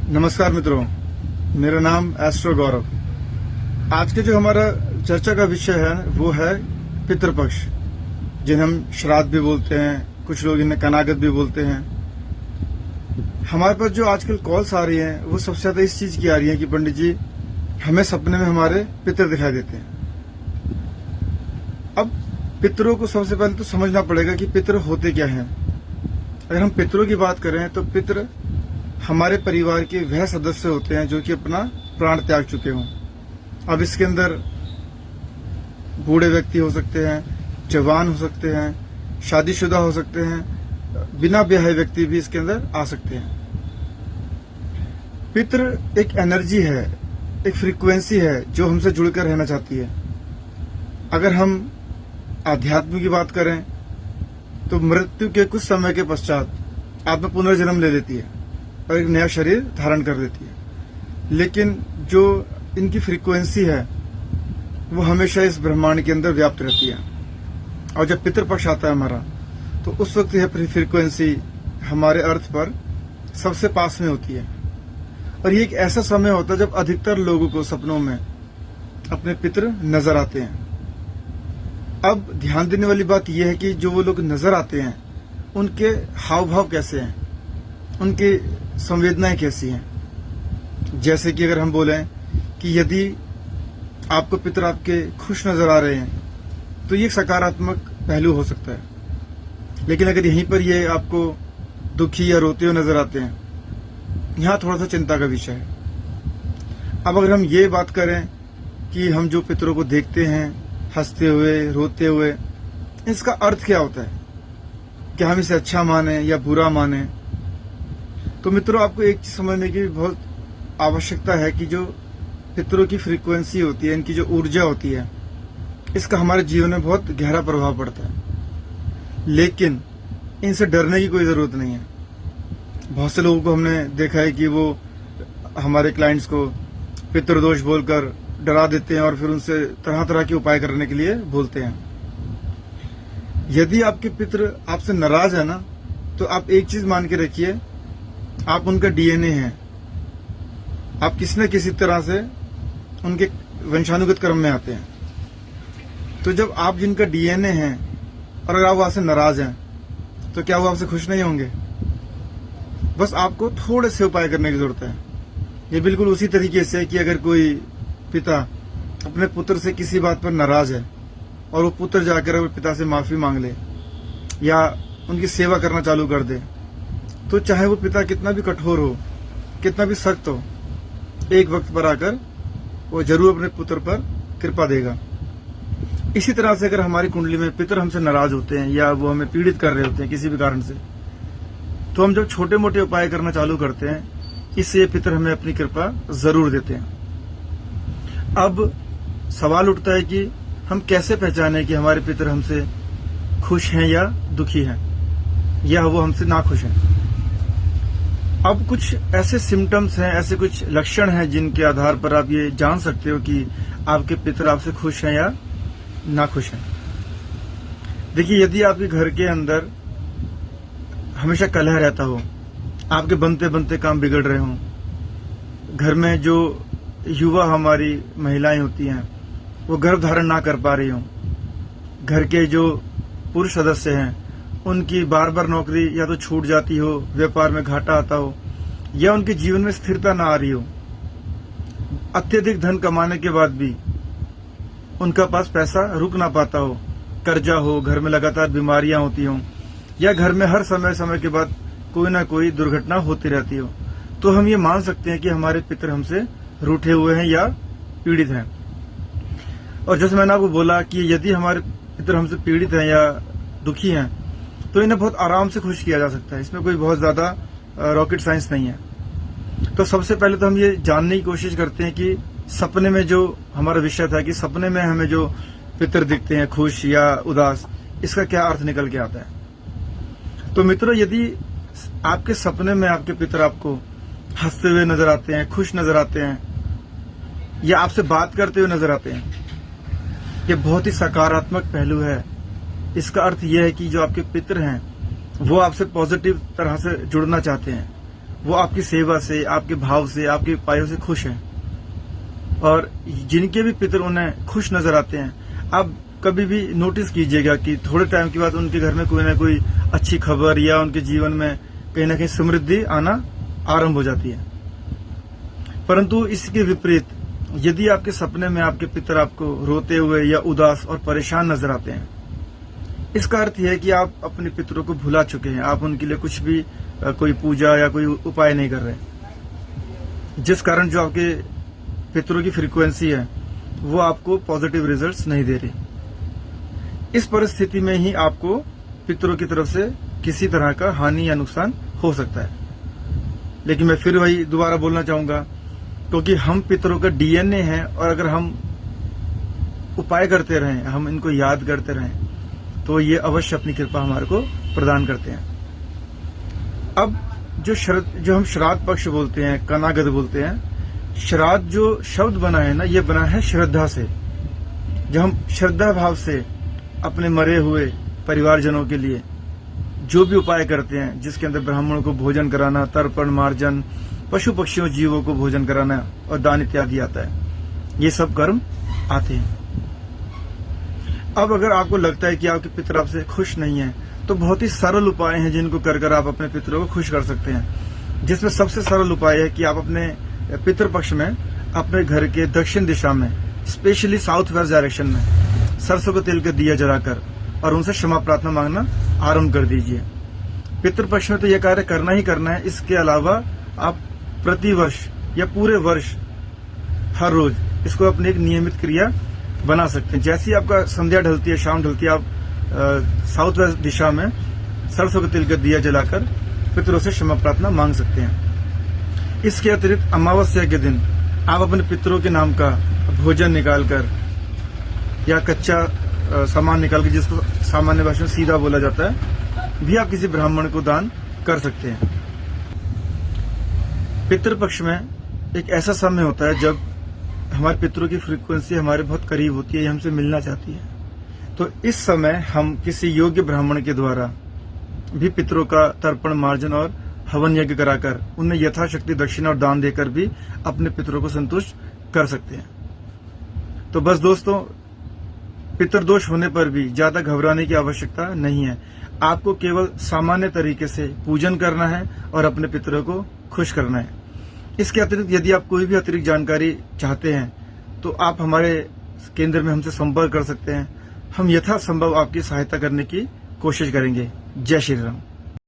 नमस्कार मित्रों, मेरा नाम एस्ट्रो गौरव। आज के जो हमारा चर्चा का विषय है वो है पितृपक्ष, जिन्हें हम श्राद्ध भी बोलते हैं, कुछ लोग इन्हें कनागत भी बोलते हैं। हमारे पास जो आजकल कॉल्स आ रही हैं वो सबसे ज्यादा इस चीज की आ रही है कि पंडित जी हमें सपने में हमारे पितर दिखाई देते हैं। अब पितरों को सबसे पहले तो समझना पड़ेगा कि पितर होते क्या हैं। अगर हम पितरों की बात करें तो पितर हमारे परिवार के वह सदस्य होते हैं जो कि अपना प्राण त्याग चुके हों। अब इसके अंदर बूढ़े व्यक्ति हो सकते हैं, जवान हो सकते हैं, शादीशुदा हो सकते हैं, बिना ब्याहे व्यक्ति भी इसके अंदर आ सकते हैं। पितृ एक एनर्जी है, एक फ्रीक्वेंसी है जो हमसे जुड़कर रहना चाहती है। अगर हम आध्यात्म की बात करें तो मृत्यु के कुछ समय के पश्चात आत्मा पुनर्जन्म ले लेती है और एक नया शरीर धारण कर लेती है, लेकिन जो इनकी फ्रीक्वेंसी है वो हमेशा इस ब्रह्मांड के अंदर व्याप्त रहती है। और जब पितृपक्ष आता है हमारा, तो उस वक्त यह फ्रीक्वेंसी हमारे अर्थ पर सबसे पास में होती है। और ये एक ऐसा समय होता है जब अधिकतर लोगों को सपनों में अपने पितृ नजर आते हैं। अब ध्यान देने वाली बात यह है कि जो वो लोग नजर आते हैं उनके हाव भाव कैसे हैं, उनकी संवेदनाएं कैसी हैं। जैसे कि अगर हम बोलें कि यदि आपको पितर आपके खुश नजर आ रहे हैं तो ये एक सकारात्मक पहलू हो सकता है, लेकिन अगर यहीं पर ये आपको दुखी या रोते हुए नजर आते हैं, यहाँ थोड़ा सा चिंता का विषय है। अब अगर हम ये बात करें कि हम जो पितरों को देखते हैं हंसते हुए, रोते हुए, इसका अर्थ क्या होता है, क्या हम इसे अच्छा माने या बुरा माने। तो मित्रों, आपको एक चीज समझने की बहुत आवश्यकता है कि जो पितरों की फ्रीक्वेंसी होती है, इनकी जो ऊर्जा होती है, इसका हमारे जीवन में बहुत गहरा प्रभाव पड़ता है। लेकिन इनसे डरने की कोई जरूरत नहीं है। बहुत से लोगों को हमने देखा है कि वो हमारे क्लाइंट्स को पितृदोष बोलकर डरा देते हैं और फिर उनसे तरह तरह के उपाय करने के लिए बोलते हैं। यदि आपके पितृ आपसे नाराज है ना, तो आप एक चीज मान के रखिए, आप उनका डीएनए हैं। आप किसी न किसी तरह से उनके वंशानुगत क्रम में आते हैं। तो जब आप जिनका डीएनए हैं और अगर आप आपसे नाराज हैं, तो क्या वो आपसे खुश नहीं होंगे? बस आपको थोड़े से उपाय करने की जरूरत है। ये बिल्कुल उसी तरीके से है कि अगर कोई पिता अपने पुत्र से किसी बात पर नाराज है और वो पुत्र जाकर अगर पिता से माफी मांग ले या उनकी सेवा करना चालू कर दे, तो चाहे वो पिता कितना भी कठोर हो, कितना भी सख्त हो, एक वक्त पर आकर वो जरूर अपने पुत्र पर कृपा देगा। इसी तरह से अगर हमारी कुंडली में पितर हमसे नाराज होते हैं या वो हमें पीड़ित कर रहे होते हैं किसी भी कारण से, तो हम जब छोटे मोटे उपाय करना चालू करते हैं, इससे पितर हमें अपनी कृपा जरूर देते हैं। अब सवाल उठता है कि हम कैसे पहचाने कि हमारे पितर हमसे खुश हैं या दुखी हैं, या वो हमसे नाखुश हैं। अब कुछ ऐसे सिम्टम्स हैं, ऐसे कुछ लक्षण हैं जिनके आधार पर आप ये जान सकते हो कि आपके पितर आपसे खुश हैं या नाखुश हैं। देखिए, यदि आपके घर के अंदर हमेशा कलह रहता हो, आपके बनते बनते काम बिगड़ रहे हों, घर में जो युवा हमारी महिलाएं होती हैं वो गर्भ धारण ना कर पा रही हों, घर के जो पुरुष सदस्य हैं उनकी बार बार नौकरी या तो छूट जाती हो, व्यापार में घाटा आता हो, या उनके जीवन में स्थिरता ना आ रही हो, अत्यधिक धन कमाने के बाद भी उनका पास पैसा रुक ना पाता हो, कर्जा हो, घर में लगातार बीमारियां होती हों, या घर में हर समय समय के बाद कोई ना कोई दुर्घटना होती रहती हो, तो हम ये मान सकते हैं कि हमारे पितर हमसे रूठे हुए हैं या पीड़ित हैं। और जैसे मैंने आपको बोला कि यदि हमारे पितर हमसे पीड़ित हैं या दुखी हैं, तो इन्हें बहुत आराम से खुश किया जा सकता है। इसमें कोई बहुत ज्यादा रॉकेट साइंस नहीं है। तो सबसे पहले तो हम ये जानने की कोशिश करते हैं कि सपने में जो हमारा विषय था कि सपने में हमें जो पितर दिखते हैं खुश या उदास, इसका क्या अर्थ निकल के आता है। तो मित्रों, यदि आपके सपने में आपके पितर आपको हंसते हुए नजर आते हैं, खुश नजर आते हैं, या आपसे बात करते हुए नजर आते हैं, ये बहुत ही सकारात्मक पहलू है। इसका अर्थ यह है कि जो आपके पितर हैं वो आपसे पॉजिटिव तरह से जुड़ना चाहते हैं, वो आपकी सेवा से, आपके भाव से, आपके उपायों से खुश हैं। और जिनके भी पितर उन्हें खुश नजर आते हैं, आप कभी भी नोटिस कीजिएगा कि थोड़े टाइम के बाद उनके घर में कोई ना कोई अच्छी खबर या उनके जीवन में कहीं ना कहीं समृद्धि आना आरंभ हो जाती है। परंतु इसके विपरीत यदि आपके सपने में आपके पितर आपको रोते हुए या उदास और परेशान नजर आते हैं, इसका अर्थ यह है कि आप अपने पितरों को भुला चुके हैं। आप उनके लिए कुछ भी कोई पूजा या कोई उपाय नहीं कर रहे, जिस कारण जो आपके पितरों की फ्रीक्वेंसी है वो आपको पॉजिटिव रिजल्ट्स नहीं दे रही। इस परिस्थिति में ही आपको पितरों की तरफ से किसी तरह का हानि या नुकसान हो सकता है। लेकिन मैं फिर वही दोबारा बोलना चाहूंगा, क्योंकि हम पितरों का डीएनए है, और अगर हम उपाय करते रहें, हम इनको याद करते रहें, तो ये अवश्य अपनी कृपा हमारे को प्रदान करते हैं। अब जो हम श्राद्ध पक्ष बोलते हैं, कनागद बोलते हैं, श्राद्ध जो शब्द बना है ना, ये बना है श्रद्धा से। जब हम श्रद्धा भाव से अपने मरे हुए परिवारजनों के लिए जो भी उपाय करते हैं, जिसके अंदर ब्राह्मणों को भोजन कराना, तर्पण, मार्जन, पशु पक्षियों जीवों को भोजन कराना और दान इत्यादि आता है, ये सब कर्म आते हैं। अब अगर आपको लगता है कि आपके पितर आपसे खुश नहीं है, तो बहुत ही सरल उपाय हैं जिनको कर आप अपने पितरों को खुश कर सकते हैं। जिसमें सबसे सरल उपाय है कि आप अपने पितृ पक्ष में अपने घर के दक्षिण दिशा में, स्पेशली साउथ वेस्ट डायरेक्शन में, सरसों के तेल का दिया जलाकर और उनसे क्षमा प्रार्थना मांगना आरंभ कर दीजिए। पितृ पक्ष में तो यह कार्य करना ही करना है। इसके अलावा आप प्रतिवर्ष या पूरे वर्ष हर रोज इसको अपनी एक नियमित क्रिया बना सकते हैं। जैसे ही आपका संध्या ढलती है, शाम ढलती है, आप साउथ वेस्ट दिशा में सरसों के तेल का दिया जलाकर पितरों से क्षमा प्रार्थना मांग सकते हैं। इसके अतिरिक्त अमावस्या के दिन आप अपने पितरों के नाम का भोजन निकालकर या कच्चा सामान निकालकर, जिसको सामान्य भाषा में सीधा बोला जाता है, भी आप किसी ब्राह्मण को दान कर सकते हैं। पितृपक्ष में एक ऐसा समय होता है जब हमारे पितरों की फ्रीक्वेंसी हमारे बहुत करीब होती है, ये हमसे मिलना चाहती है। तो इस समय हम किसी योग्य ब्राह्मण के द्वारा भी पितरों का तर्पण, मार्जन और हवन यज्ञ कराकर उन्हें यथाशक्ति दक्षिणा और दान देकर भी अपने पितरों को संतुष्ट कर सकते हैं। तो बस दोस्तों, पितरदोष होने पर भी ज्यादा घबराने की आवश्यकता नहीं है। आपको केवल सामान्य तरीके से पूजन करना है और अपने पितरों को खुश करना है। इसके अतिरिक्त यदि आप कोई भी अतिरिक्त जानकारी चाहते हैं तो आप हमारे केंद्र में हमसे संपर्क कर सकते हैं। हम यथासंभव आपकी सहायता करने की कोशिश करेंगे। जय श्री राम।